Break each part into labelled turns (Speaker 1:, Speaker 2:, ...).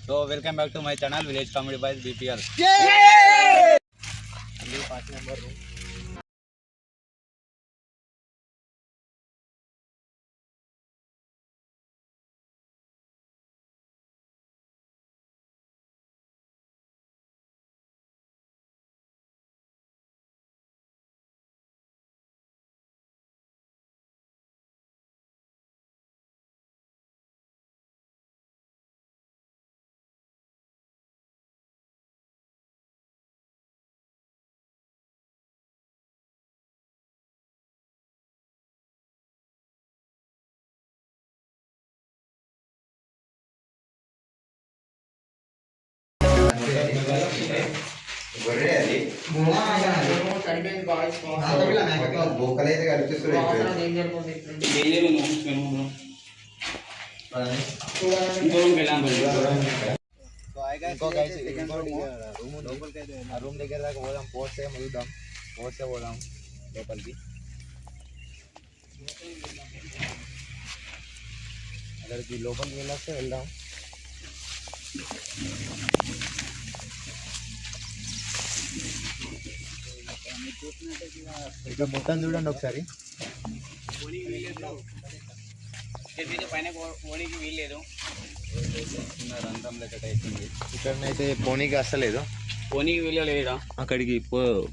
Speaker 1: So welcome back to my channel village comedy boys BPL. Part number
Speaker 2: గొర్రె అది బొక్కలైతే కనిపిస్తున్నాయి.
Speaker 1: Room దగ్గర దాకా పోదాం. పోస్తే ముదుద్దాం, పోస్తే పోదాం లోపలికి. అక్కడికి లోపలికి వెళ్ళొస్తే వెళ్దాం. ఇక్కడ మొత్తం చూడండి ఒకసారి.
Speaker 3: పైన పోనీకి వీల్లేదు,
Speaker 1: రంధ్రం లెక్క అవుతుంది. ఇక్కడనైతే పోనీకి వస్తలేదు,
Speaker 3: పోనీకి వీల్లేదు.
Speaker 1: అక్కడికి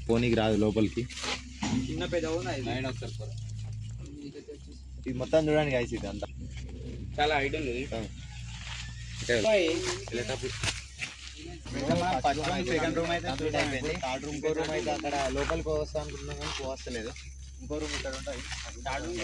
Speaker 1: పోనీకి రాదు లోపలికి.
Speaker 3: చిన్న పెద్ద
Speaker 1: ఒకసారి ఇది మొత్తం చూడండి గాయస్. ఇది అంతా
Speaker 3: చాలా హైట్ ఉంది.
Speaker 1: సెకండ్ రూమ్ అయితే కంప్లీట్ అయిపోయింది. థర్డ్ రూమ్, ఇంకో రూమ్ అయితే అక్కడ లోపలికి వస్తా అనుకుంటున్నాం కానీ పోవస్తలేదు. ఇంకో రూమ్ ఇక్కడ ఉంటుంది.
Speaker 3: Third room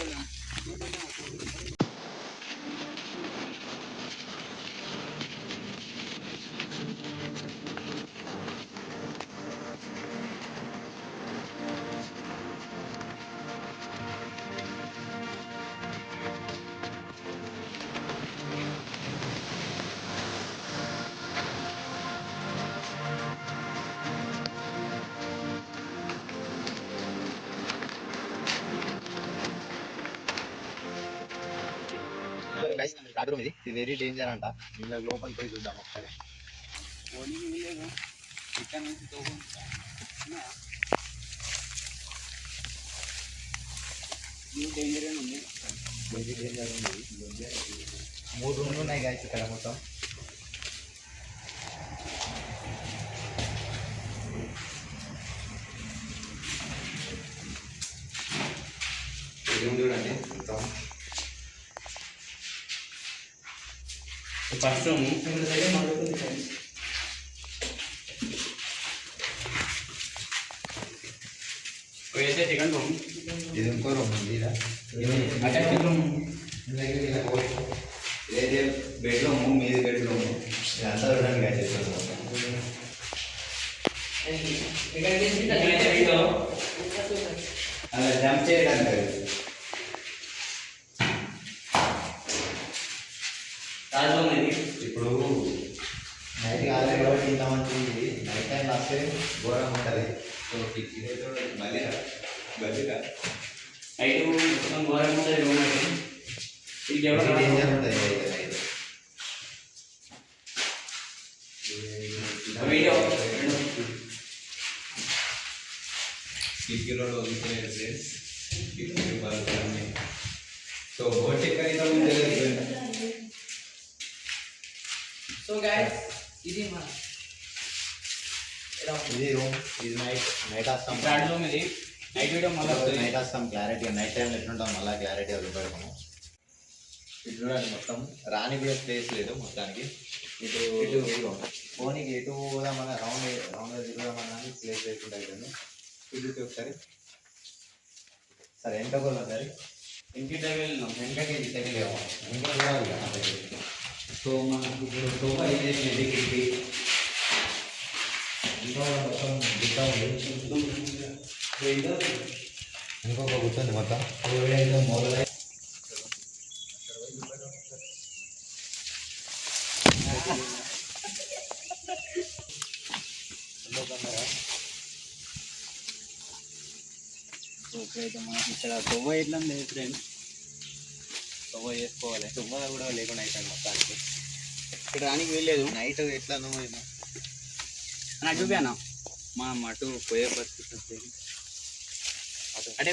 Speaker 1: third room. ఇది వెరీ డేంజర్ అంట. ఇలా లోపలికి పోయి చూద్దాం ఒకసారి.
Speaker 3: పోనీకి వీల్లేదు. ఇక్కడ నుంచి డేంజర్ ఉంది.
Speaker 1: వెరీ డేంజర్ ఉంది. 3 రూమ్లు ఉన్నాయి గాయస్ ఇక్కడ మొత్తం.
Speaker 2: చూడండి మొత్తం
Speaker 3: ఫస్ట్ రూమ్, సెకండ్ రూమ్,
Speaker 2: ఇది ఇంకో రూమ్ ఉంది.
Speaker 3: అటాచ్డ్ రూమ్,
Speaker 2: ఇదైతే బెడ్రూమ్, మీది బెడ్రూమ్. ఇదంతా చూడండి గాయ చేస్తాను. అలా జంప్ చేయడానికి ఇప్పుడు నైట్ కాలే కాబట్టి ఇంత మంచిది. నైట్ టైం వస్తే ఘోరం ఉంటుంది. సో ఇదైతే మళ్ళీ గదిగా
Speaker 3: నైట్ మొత్తం ఘోరం ఉంటుంది. రూమ్ అయితే ఇది
Speaker 2: డేంజర్ ఉంటుంది.
Speaker 3: వీడియో
Speaker 2: కిటికీలో వదులుకునేది ప్లేస్. కిటికీ బాల్కనీ. సో బోట్ ఎక్కడైతే ముందు
Speaker 3: సో గైస్ ఇది
Speaker 1: రూమ్. ఇది నైట్ వస్తాం.
Speaker 3: Third room. ఇది నైట్ వీడియో మళ్ళీ
Speaker 1: నైట్ వస్తాం క్లారిటీ. నైట్ టైంలో ఎట్లుంటాం మళ్ళీ క్లారిటీగా చూపెడతాము. ఇటు చూడండి మొత్తం రాని కూడా ప్లేస్ లేదు మొత్తానికి. ఇటు ఫోన్కి ఎటు పోదామన్నా రౌండ్గా తిరుగుదామన్నా ప్లేస్ లేకుండా అయిపోయింది. ఇటు ఒకసారి సరే వెంటకు ఒకసారి
Speaker 3: ఇంటి వెళ్ళినాం.
Speaker 1: వెంటకి తెగలేము. ఇంకా చూడాలి కదా.
Speaker 3: సో మనకు ఇప్పుడు సోఫా వేసేసింది. కిటికీ
Speaker 1: ఇంకా మొత్తం గుట్ట ఉంది. ఇంకొక గుర్తుంది మొత్తం. మొదలై
Speaker 3: ఇప్పుడైతే మనకి ఇక్కడ తొవ్వ ఎట్లా లేదు ఫ్రెండ్స్. తొవ్వ చేసుకోవాలి.
Speaker 1: తుమ్మ కూడా లేకుండా అయిపోయింది మొత్తానికి.
Speaker 3: ఇక్కడ రానికి వెళ్ళలేదు
Speaker 1: నైట్ ఎట్లా నువ్వు ఏమో
Speaker 3: నాకు చూపాను మా అటు పోయే పరిస్థితి వస్తుంది అంటే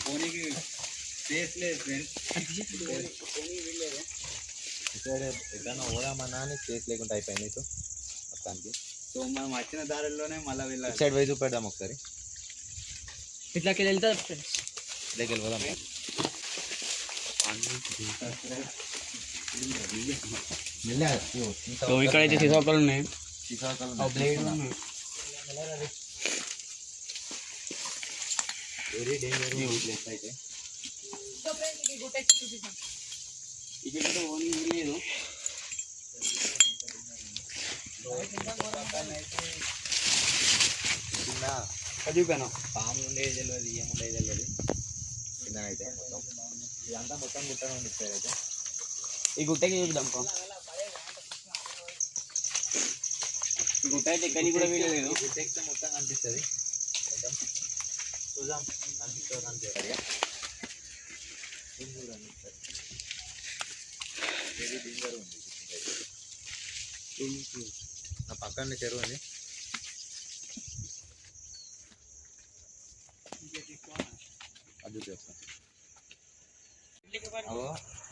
Speaker 3: పోనీకి ప్లేస్ లేదు ఫ్రెండ్స్
Speaker 1: ఎట్లా పోదామన్నా అని ప్లేస్ లేకుండా అయిపోయింది నీకు మొత్తానికి.
Speaker 3: సో మనం వచ్చిన దారిలోనే మళ్ళీ వెళ్ళాలి.
Speaker 1: సైడ్ పోయి చూపెడదాం ఒకసారి.
Speaker 3: ఇట్లాకి వెళ్తా ఫ్రెండ్స్
Speaker 1: దగ్గరికి పోదాం.
Speaker 3: సో ఇక్కడైతే సీసాకాలు ఉన్నాయి.
Speaker 1: వెరీ డేంజర్ ప్లేస్ అయితే.
Speaker 3: ఇక్కడ ఓనీ లేదు. చూపాను
Speaker 1: పాములు ఉండేది తెలియదు, ఏముండేది తెలియదు. కింద అయితే మొత్తం ఇదంతా మొత్తం గుట్టగా ఉంది అయితే.
Speaker 3: ఈ గుట్టకి చూద్దాం. ఈ గుట్ట అయితే ఎక్కడికి కూడా వీడలేదు.
Speaker 1: గుట్ట ఎక్కితే మొత్తం కనిపిస్తుంది. చూద్దాం కనిపిస్తుంది కనిపిస్తుంది. వెరీ డేంజర్ ఉంది. నా పక్కన చెరువు ఉంది. అది చూస్తాను.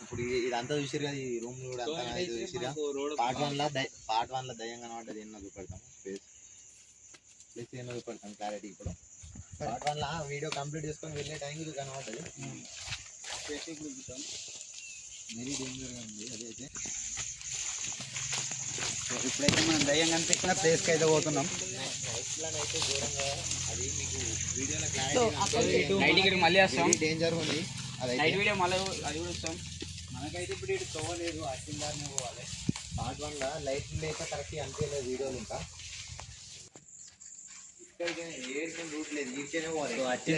Speaker 1: ఇప్పుడు ఇదంతా చూసారు కదా, ఈ రూమ్ కూడా అంతా చూసిరా. పార్ట్ వన్ లో దయ్యం కనబడ్డది ఎన్నో చూపెడతాం. ప్లేస్ ఎన్నో చూపెడతాం క్లారిటీ. ఇప్పుడు పార్ట్ వన్ లో వీడియో కంప్లీట్ చేసుకొని వెళ్ళే టైంకి కనబడ్డది. వెరీ డేంజర్గా ఉంది అదైతే.
Speaker 3: ఇప్పుడైతే మనం దయ్యం కనిపించిన ప్లేస్కి అయితే పోతున్నాం.
Speaker 1: నైట్లోనైతే ఘోరంగా అది మీకు వీడియోలో క్లారిటీ
Speaker 3: నైట్ ఇక్కడ మళ్ళీ వస్తాం.
Speaker 1: డేంజర్ ఉంది
Speaker 3: నైట్ వీడియో మళ్ళీ అది కూడా వస్తాం. మనకైతే ఇప్పుడు ఇటు తవ్వలేదు, అచ్చిందారినే పోవాలి.
Speaker 1: పార్ట్ వన్ లో లైట్ లేక కరెక్ట్ అనిపించలేదు వీడియోలు. ఇంకా ఇక్కడికి ఏడుకొని రూట్ లేదు, ఇక్కడే పోవాలి.
Speaker 3: వచ్చిన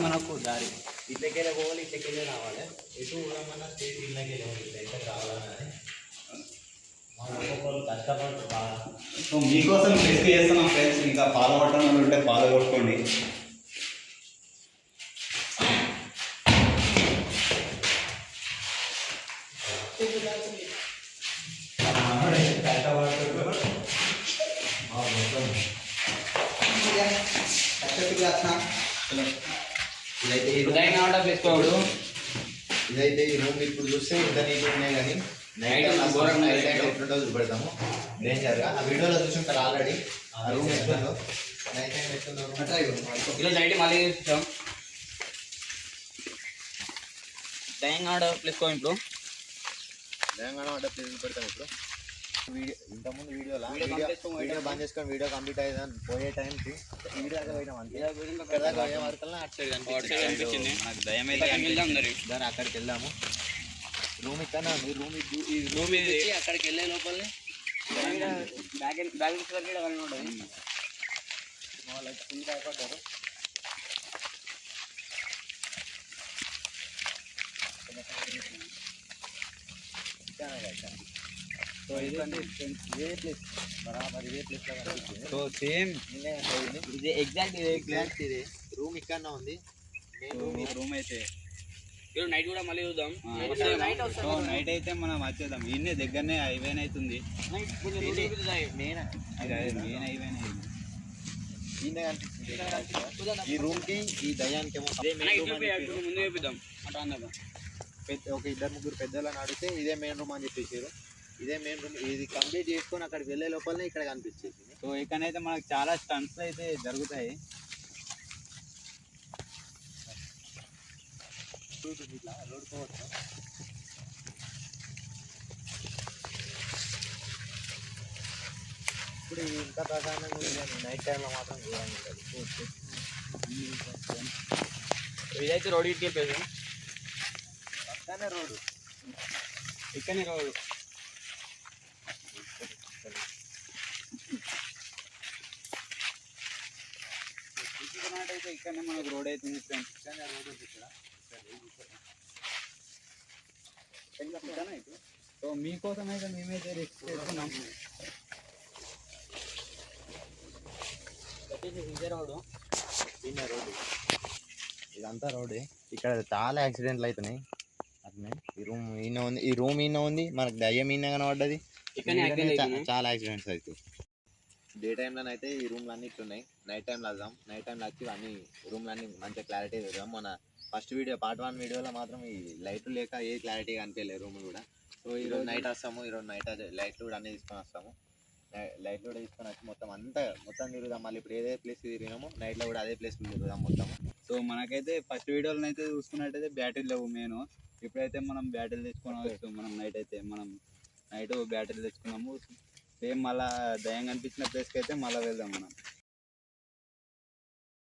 Speaker 3: మనకు దారి
Speaker 1: ఇట్లకెళ్ళే పోవాలి, ఇట్లకెళ్ళే రావాలి. ఎటు పోదామన్నా స్టేట్ ఇళ్ళకే ఇట్లయితే రావాలని కష్టపడుతుంది బాగా.
Speaker 2: సో మీకోసం రిస్క్ చేస్తున్నాం ఫ్రెండ్స్. ఇంకా ఫాలో అవటం ఉంటే ఫాలో కొట్టుకోండి.
Speaker 1: ఇదైతే ఈ రూమ్ ఇప్పుడు చూస్తే ఇంత నీట్ ఉన్నాయి, కానీ నైట్ ఎట్లుంటో చూపెడతాము డేంజర్గా. ఆ వీడియోలో చూసుంటారు ఆల్రెడీ. ఆ రూమ్ ఎట్లుందో నైట్ టైం ఎట్లుందో
Speaker 3: ఈరోజు నైట్ మళ్ళీ చూస్తాం. తెలంగాణ ప్లేస్ ఇప్పుడు
Speaker 1: తెలంగాణ అంటే ప్లేస్ చూపెడతాం. ఇప్పుడు వీడియో ఇంతకుముందు వీడియో బంద్ చేసుకొని వీడియో కంప్లీట్ అయ్యేదాన్ని పోయే టైంకి వీడియో దాకా పోయినాం. అంతే పోయే వరకు అటు సైడ్ కనిపించింది. దాన్ని అక్కడికి వెళ్ళాము. రూమ్ ఇక్కడ ఉంది. రూమ్ ఇది
Speaker 3: అక్కడికి వెళ్ళే లోపల బ్యాగ్ ఉంటుంది.
Speaker 1: వాళ్ళకి ఫుల్ భయపడ్డారు. సో ఇదే ప్లేస్ బరాబర్ ఇదే ప్లేస్ లో కనిపించింది.
Speaker 3: సో సేమ్ ఇది ఎగ్జాక్ట్
Speaker 1: ఇదే రూమ్ ఇక్కడ ఉంది.
Speaker 3: రూమ్ అయితే ఈరోజు నైట్ కూడా మళ్ళీ చూద్దాం.
Speaker 2: నైట్ అయితే మనం వచ్చేద్దాం. ఈయనే దగ్గరనే హైవేన్ అవుతుంది.
Speaker 1: మెయిన్
Speaker 2: హైవేన్
Speaker 1: ఈ రూమ్ కి ఈ దయ్యానికి ఏమో
Speaker 3: ముందు చూపిద్దాం.
Speaker 1: ఒక ఇద్దరు ముగ్గురు పెద్దలను అడిగితే ఇదే మెయిన్ రూమ్ అని చెప్పేసారు. ఇదే మెయిన్ రూమ్. ఇది కంప్లీట్ చేసుకొని అక్కడికి వెళ్ళే లోపలనే ఇక్కడ కనిపించేది.
Speaker 2: సో ఇక్కడైతే మనకు చాలా స్టంట్స్ అయితే జరుగుతాయి.
Speaker 1: ఇప్పుడు ఇంత ప్రశాంతంగా ఉంది, నైట్ టైంలో మాత్రం ఘోరంగా ఉంటుంది.
Speaker 3: ఇదైతే రోడ్ ఇటుకే ప్లేస్.
Speaker 1: పక్కనే రోడ్డు,
Speaker 3: ఇక్కడనే రోడ్డు.
Speaker 2: అయితే ఇక్కడనే మనకు రోడ్ అవుతుంది ఫ్రెండ్స్.
Speaker 1: ఇక్కడనే రోడ్డు ఉంది. ఇక్కడ
Speaker 2: సో మీకోసం అయితే మేమైతే రిస్క్ చేస్తున్నాం.
Speaker 3: ఇదే రోడ్డు.
Speaker 1: ఇదంతా రోడ్డే. ఇక్కడ చాలా యాక్సిడెంట్లు అవుతున్నాయి అట్నే. ఈ రూమ్ ఈయన ఉంది, మనకు దయ్యం ఈయన కనబడ్డది.
Speaker 3: ఇక్కడనే accident అవుతున్నాయి.
Speaker 1: చాలా యాక్సిడెంట్స్ అవుతాయి. డే టైంలోనైతే ఈ రూమ్లు అన్నీ ఇట్లున్నాయి. నైట్ టైంలో వద్దాం. నైట్ టైంలో వచ్చి అన్ని రూమ్లు అన్నీ మంచిగా క్లారిటీ చూద్దాం. మన ఫస్ట్ వీడియో పార్ట్ 1 వీడియోలో మాత్రం ఈ లైట్లు లేక ఏ క్లారిటీగా అనిపించలేదు రూమ్ కూడా. సో ఈరోజు నైట్ వస్తాము. ఈరోజు నైట్ లైట్లు కూడా అన్నీ తీసుకొని వస్తాము. లైట్లు కూడా తీసుకొని వచ్చి మొత్తం తిరుగుదాం. మళ్ళీ ఇప్పుడు ఏదే ప్లేస్ తిరిగినామో నైట్లో కూడా అదే ప్లేస్ తిరుగుదాం మొత్తం.
Speaker 2: సో మనకైతే ఫస్ట్ వీడియోలో అయితే చూసుకున్నట్టయితే బ్యాటరీ లేవు మెయిన్. ఇప్పుడైతే మనం బ్యాటరీలు తెచ్చుకోవచ్చు. మనం నైట్ బ్యాటరీలు తెచ్చుకున్నాము. సేమ్ మళ్ళీ దయం కనిపించిన ప్లేస్కి అయితే మళ్ళీ వెళ్దాం మనం.